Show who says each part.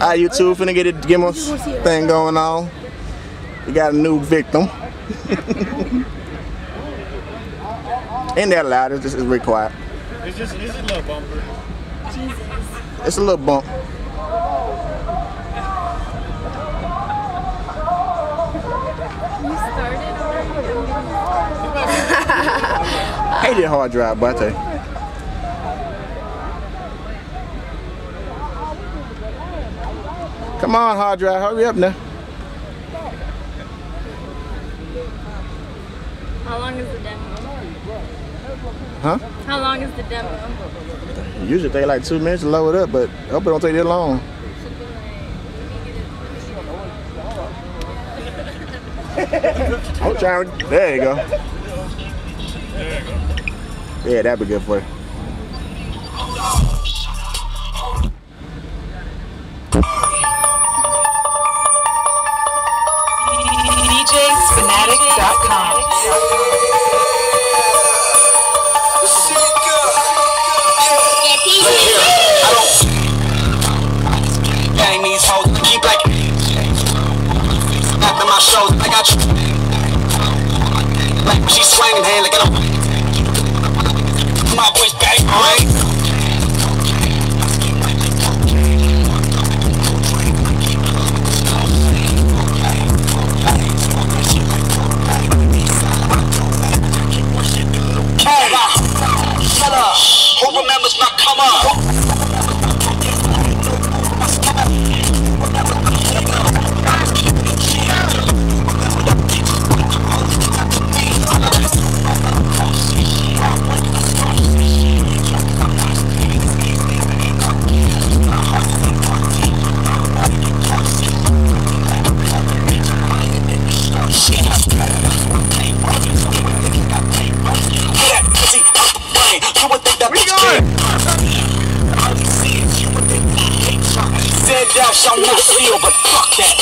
Speaker 1: Alright, you two finna get it, give us thing going on. We got a new victim. Ain't that loud? It's just really quiet.
Speaker 2: It's a little bumper.
Speaker 3: Jesus.
Speaker 1: It's a little bump.
Speaker 3: You started already?
Speaker 1: I hate that hard drive, but I tell you. Come on, hard drive, hurry up now.
Speaker 3: How long is the demo?
Speaker 1: Huh?
Speaker 3: How long is the demo?
Speaker 1: Usually take like 2 minutes to load it up, but I hope it don't take that long. I'm trying. There you go. Yeah, that'd be good for you.
Speaker 4: DJsFanatic.com. Gang these hoes, keep like after my shows, I got you. Like when she swinging hand, like my voice bang, right? Shut up. Who remembers my come up? Said that shall not steal, but fuck that.